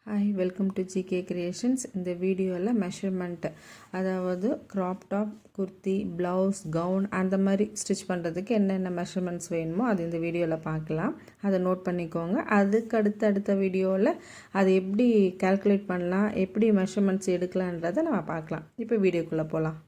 Hi, welcome to GK Creations. இந்த வீடியோவில் measurement, அதாவது crop top, kurti, blouse, gown அந்த மாதிரி ஸ்டிச் பண்ணுறதுக்கு என்னென்ன மெஷர்மெண்ட்ஸ் வேணுமோ அது இந்த வீடியோவில் பார்க்கலாம். அதை நோட் பண்ணிக்கோங்க. அதுக்கு அடுத்த வீடியோவில் அது எப்படி கால்குலேட் பண்ணலாம், எப்படி மெஷர்மெண்ட்ஸ் எடுக்கலான்றதை நம்ம பார்க்கலாம். இப்போ வீடியோக்குள்ளே போகலாம்.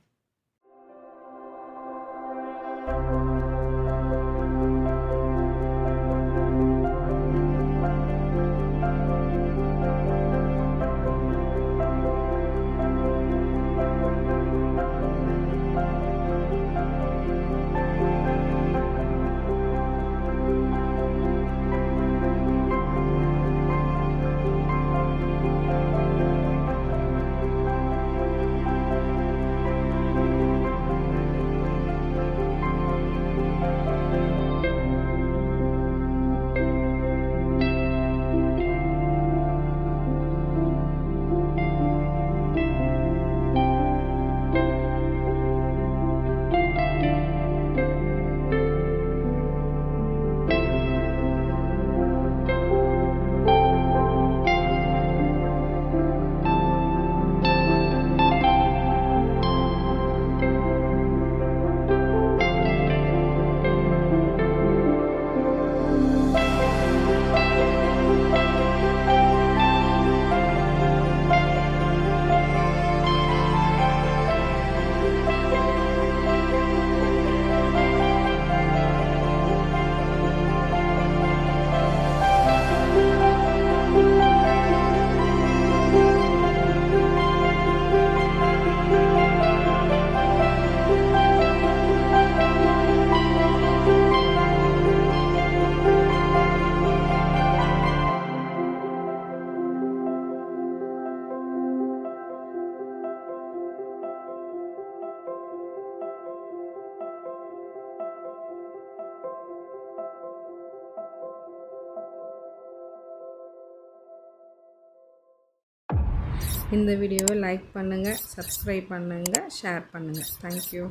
இந்த வீடியோவை லைக் பண்ணுங்கள், சப்ஸ்கிரைப் பண்ணுங்கள், ஷேர் பண்ணுங்கள். தேங்க்யூ.